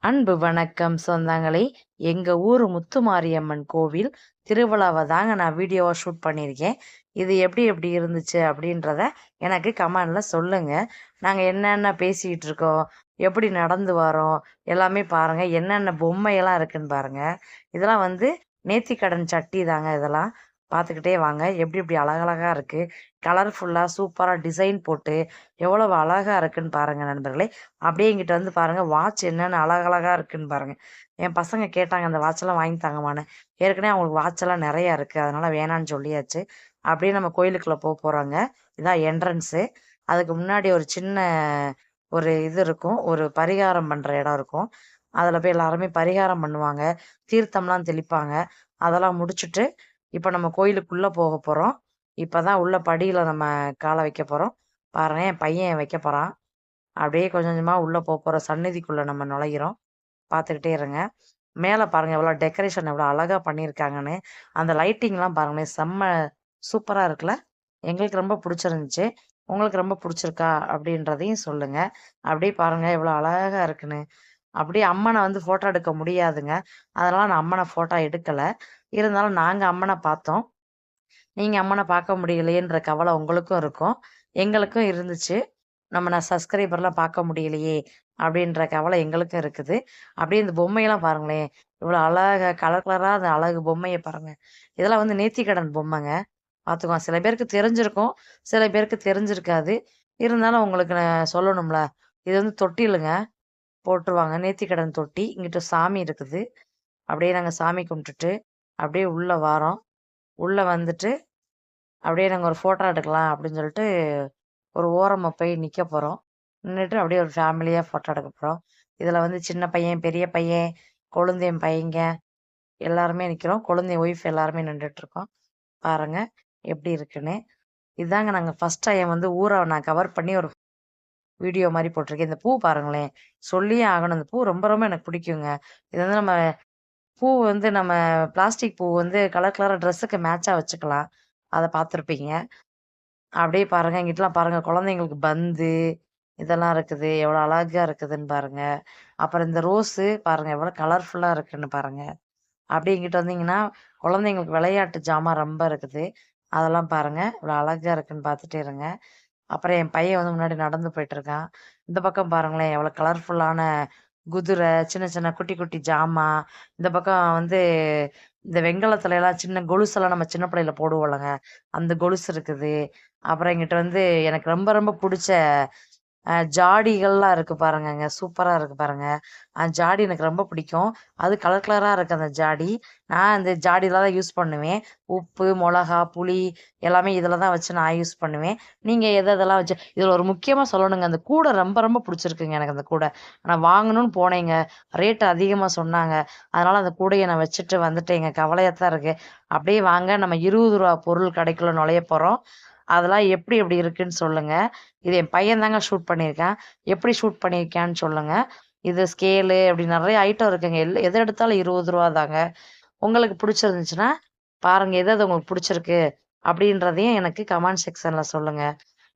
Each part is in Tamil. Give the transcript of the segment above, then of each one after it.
அன்பு வணக்கம் சொந்தங்களே. எங்க ஊர் முத்துமாரியம்மன் கோவில் திருவிழாவை தாங்க நான் வீடியோவாக ஷூட் பண்ணியிருக்கேன். இது எப்படி எப்படி இருந்துச்சு அப்படின்றத எனக்கு கமெண்டில் சொல்லுங்க. நாங்கள் என்னென்ன பேசிக்கிட்டு இருக்கோம், எப்படி நடந்து வரோம், எல்லாமே பாருங்கள். என்னென்ன பொம்மையெல்லாம் இருக்குன்னு பாருங்கள். இதெல்லாம் வந்து நேர்த்திக்கடன் சட்டி தாங்க. இதெல்லாம் பார்த்துக்கிட்டே வாங்க. எப்படி எப்படி அழகழகா இருக்குது, கலர்ஃபுல்லாக சூப்பராக டிசைன் போட்டு எவ்வளவு அழகா இருக்குன்னு பாருங்கள் நண்பர்களே. அப்படியே இங்கிட்ட வந்து பாருங்கள், வாட்ச் என்னென்ன அழகழகா இருக்குன்னு பாருங்கள். என் பசங்க கேட்டாங்க அந்த வாட்செல்லாம் வாங்கி தாங்கம்மான்னு. ஏற்கனவே அவங்களுக்கு வாட்செல்லாம் நிறையா இருக்குது, அதனால் வேணான்னு சொல்லியாச்சு. அப்படியே நம்ம கோயிலுக்குள்ளே போகிறாங்க. இதான் என்ட்ரன்ஸு. அதுக்கு முன்னாடி ஒரு சின்ன ஒரு இது இருக்கும், ஒரு பரிகாரம் பண்ணுற இடம் இருக்கும். அதில் போய் எல்லாருமே பரிகாரம் பண்ணுவாங்க, தீர்த்தம்லாம் தெளிப்பாங்க. அதெல்லாம் முடிச்சுட்டு இப்போ நம்ம கோயிலுக்குள்ளே போக போகிறோம். இப்போ தான் உள்ள படியில் நம்ம காலை வைக்க போகிறோம். பாருங்கள், என் பையன் வைக்க போகிறான். அப்படியே கொஞ்சம் கொஞ்சமாக உள்ளே போகிறோம். சந்நிதிக்குள்ளே நம்ம நுழைகிறோம். பார்த்துக்கிட்டே இருங்க. மேலே பாருங்கள் எவ்வளோ டெக்கரேஷன் எவ்வளோ அழகாக பண்ணியிருக்காங்கன்னு. அந்த லைட்டிங்லாம் பாருங்களேன், செம்ம சூப்பராக இருக்குல்ல. எங்களுக்கு ரொம்ப பிடிச்சிருந்துச்சி. உங்களுக்கு ரொம்ப பிடிச்சிருக்கா அப்படின்றதையும் சொல்லுங்கள். அப்படியே பாருங்கள் எவ்வளோ அழகாக இருக்குன்னு. அப்படியே அம்மனை வந்து ஃபோட்டோ எடுக்க முடியாதுங்க, அதனால் நான் அம்மனை ஃபோட்டோ எடுக்கலை. இருந்தாலும் நாங்கள் அம்மனை பார்த்தோம். நீங்கள் அம்மனை பார்க்க முடியலையேன்ற கவலை உங்களுக்கும் இருக்கும், எங்களுக்கும் இருந்துச்சு. நான் சப்ஸ்கிரைபர்லாம் பார்க்க முடியலையே அப்படின்ற கவலை எங்களுக்கும் இருக்குது. அப்படியே இந்த பொம்மையெல்லாம் பாருங்களேன், இவ்வளோ அழகா கலர் கலராக அந்த அழகு பொம்மையை பாருங்கள். இதெல்லாம் வந்து நேர்த்திக்கடன் பொம்மைங்க, பார்த்துக்கோங்க. சில பேருக்கு தெரிஞ்சிருக்கும், சில பேருக்கு தெரிஞ்சிருக்காது. இருந்தாலும் உங்களுக்கு நான் சொல்லணும்ல. இது வந்து தொட்டிலுங்க, போட்டுருவாங்க நேர்த்திக்கடன் தொட்டி. இங்கிட்ட சாமி இருக்குது. அப்படியே நாங்கள் சாமி கும்பிட்டுட்டு அப்படியே உள்ளே வாரோம். உள்ளே வந்துட்டு அப்படியே நாங்கள் ஒரு ஃபோட்டோ எடுக்கலாம் அப்படின்னு சொல்லிட்டு ஒரு ஓரமாக போய் நிற்க போகிறோம். நின்றுட்டு அப்படியே ஒரு ஃபேமிலியாக ஃபோட்டோ எடுக்க போகிறோம். இதில் வந்து சின்ன பையன், பெரிய பையன், கொழுந்தேன் பையங்க எல்லாருமே நிற்கிறோம். கொழுந்தேன் ஒய்ஃப் எல்லாருமே நின்றுட்டுருக்கோம். பாருங்கள் எப்படி இருக்குன்னு. இதாங்க நாங்கள் ஃபஸ்ட் டைம் வந்து ஊரை நான் கவர் பண்ணி ஒரு வீடியோ மாதிரி போட்டிருக்கேன். இந்த பூ பாருங்களேன், சொல்லியே ஆகணும். இந்த பூ ரொம்ப ரொம்ப எனக்கு பிடிக்குங்க. இது வந்து நம்ம பூ வந்து நம்ம பிளாஸ்டிக் பூ வந்து கலர் கலராக ட்ரெஸ்ஸுக்கு மேட்சாக வச்சுக்கலாம். அதை பார்த்துருப்பீங்க. அப்படியே பாருங்க, இங்கிட்டலாம் பாருங்க குழந்தைங்களுக்கு பந்து இதெல்லாம் இருக்குது. எவ்வளோ அழகா இருக்குதுன்னு பாருங்க. அப்புறம் இந்த ரோஸு பாருங்க எவ்வளோ கலர்ஃபுல்லா இருக்குன்னு பாருங்க. அப்படியே இங்கிட்டு வந்தீங்கன்னா, குழந்தைங்களுக்கு விளையாட்டு ஜாமான் ரொம்ப இருக்குது. அதெல்லாம் பாருங்க. இவ்வளோ அழகா இருக்குன்னு பார்த்துட்டே இருங்க. அப்புறம் என் பையன் வந்து முன்னாடி நடந்து போயிட்டுருக்கான். இந்த பக்கம் பாருங்களேன், எவ்வளோ கலர்ஃபுல்லான குதிரை, சின்ன சின்ன குட்டி குட்டி ஜாமான். இந்த பக்கம் வந்து இந்த வெண்கலத்துல எல்லாம் சின்ன கொலுசெல்லாம் நம்ம சின்ன பிள்ளையில போடுவோம்லங்க, அந்த கொலுசு இருக்குது. அப்புறம் எங்கிட்ட வந்து எனக்கு ரொம்ப ரொம்ப புடிச்ச ஜாடிகள்லாம் இருக்கு பாருங்கங்க. சூப்பரா இருக்கு பாருங்க. ஜாடி எனக்கு ரொம்ப பிடிக்கும். அது கலர் கலரா இருக்கு அந்த ஜாடி. நான் இந்த ஜாடில தான் யூஸ் பண்ணுவேன். உப்பு, மொளகா, புளி எல்லாமே இதில தான் வச்சு நான் யூஸ் பண்ணுவேன். நீங்க எது எதெல்லாம் வச்சு இதில ஒரு முக்கியமா சொல்லணுங்க. அந்த கூடை ரொம்ப ரொம்ப பிடிச்சிருக்குங்க எனக்கு அந்த கூடை. நான் வாங்கணும்னு போனேங்க. ரேட் அதிகமா சொன்னாங்க. அதனால அந்த கூடைய நான் வச்சுட்டு வந்துட்டேங்க. கவலையா தான் இருக்கு. அப்படியே வாங்க நம்ம ரூ. 20 பொருள் கடைக்குள்ள நுழைய போறோம். அதெல்லாம் எப்படி எப்படி இருக்குன்னு சொல்லுங்க. இது என் பையன் தாங்க ஷூட் பண்ணியிருக்கான். எப்படி ஷூட் பண்ணியிருக்கான்னு சொல்லுங்க. இது ஸ்கேலு அப்படி நெறைய ஐட்டம் இருக்குங்க. எது எடுத்தாலும் ரூ. 20 தாங்க. உங்களுக்கு பிடிச்சிருந்துச்சுன்னா பாருங்க. எது எது உங்களுக்கு பிடிச்சிருக்கு அப்படின்றதையும் எனக்கு கமெண்ட் செக்ஷன்ல சொல்லுங்க.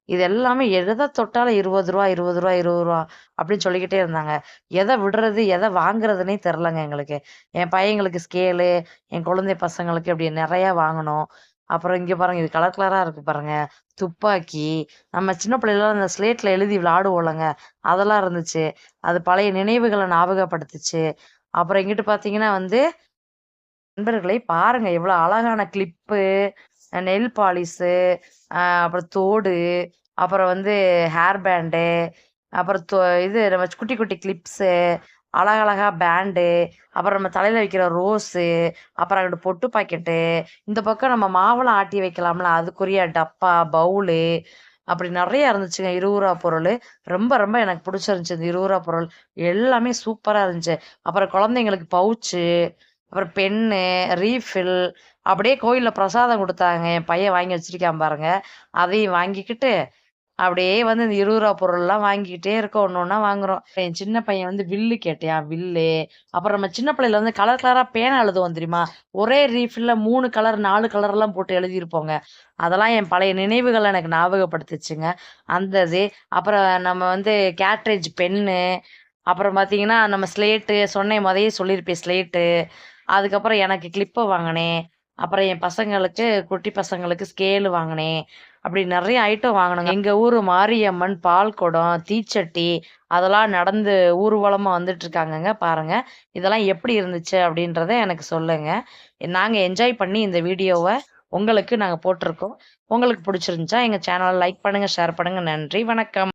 இது எல்லாமே எத தொட்டாலும் ரூ. 20 ரூ. 20 ரூ. 20 அப்படின்னு சொல்லிக்கிட்டே இருந்தாங்க. எத விடுறது, எத வாங்குறதுன்னே தெரிலங்க எங்களுக்கு. என் பையங்களுக்கு ஸ்கேலு, என் குழந்தை பசங்களுக்கு அப்படி நெறையா வாங்குனோம். அப்புறம் இங்க பாருங்க, இது கலர் கலரா இருக்கு பாருங்க. துப்பாக்கி, நம்ம சின்ன பிள்ளைல அந்த ஸ்லேட்ல எழுதி விளையாடுவோம்லங்க, அதெல்லாம் இருந்துச்சு. அது பழைய நினைவுகள ஞாபகப்படுத்துச்சு. அப்புறம் இங்கிட்டு பார்த்தீங்கன்னா வந்து, நண்பர்களே பாருங்க எவ்வளோ அழகான கிளிப்பு, நெயில் பாலிஷு, அப்புறம் தோடு, அப்புறம் வந்து ஹேர் பேண்டு, அப்புறம் இது நம்ம குட்டி குட்டி கிளிப்ஸு, அழகழகா பேண்டு, அப்புறம் நம்ம தலையில வைக்கிற ரோஸு, அப்புறம் அங்கிட்டு பொட்டு பாக்கெட்டு, இந்த பக்கம் நம்ம மாவெல்லாம் ஆட்டி வைக்கலாம்ல, அதுக்குரிய டப்பா, பவுலு, அப்படி நெறைய இருந்துச்சுங்க. ரூ. 20 பொருளு. ரொம்ப ரொம்ப எனக்கு பிடிச்சிருந்துச்சு இந்த ரூ. 20 பொருள். எல்லாமே சூப்பரா இருந்துச்சு. அப்புறம் குழந்தைங்களுக்கு பவுச்சு, அப்புறம் பென்னு, ரீஃபில், அப்படியே கோயில்ல பிரசாதம் குடுத்தாங்க. என் பையன் வாங்கி வச்சிருக்கான் பாருங்க. அதையும் வாங்கிக்கிட்டு, அப்படியே வந்து இந்த ரூ. 20 பொருள்லாம் வாங்கிக்கிட்டே இருக்கோம். ஒண்ணு ஒண்ணா வாங்குறோம். என் சின்ன பையன் வந்து வில்லு கேட்டான், வில்லு. அப்புறம் நம்ம சின்ன பிள்ளையில வந்து கலர் கலரா பேனா எழுதுவோம் தெரியுமா? ஒரே ரீஃபில்ல 3 கலர், 4 கலர்லாம் போட்டு எழுதியிருப்போங்க. அதெல்லாம் என் பழைய நினைவுகள எனக்கு ஞாபகப்படுத்துச்சுங்க. அந்த இது. அப்புறம் நம்ம வந்து கேட்ரேஜ் பென்னு, அப்புறம் பார்த்தீங்கன்னா, நம்ம ஸ்லேட்டு சொன்னேன் மொதயே சொல்லியிருப்பேன் ஸ்லேட்டு. அதுக்கப்புறம் எனக்கு கிளிப்பு வாங்கினேன். அப்புறம் என் பசங்களுக்கு, குட்டி பசங்களுக்கு ஸ்கேலு வாங்கினேன். அப்படி நெறைய ஐட்டம் வாங்குனேங்க. எங்க ஊரு மாரியம்மன் பால் குடம், தீச்சட்டி அதெல்லாம் நடந்து ஊர்வலமா வந்துட்டுருக்காங்கங்க பாருங்க. இதெல்லாம் எப்படி இருந்துச்சு அப்படின்றத எனக்கு சொல்லுங்க. நாங்க என்ஜாய் பண்ணி இந்த வீடியோவ உங்களுக்கு நாங்க போட்டுருக்கோம். உங்களுக்கு புடிச்சிருந்துச்சா எங்க சேனல லைக் பண்ணுங்க, ஷேர் பண்ணுங்க. நன்றி, வணக்கம்.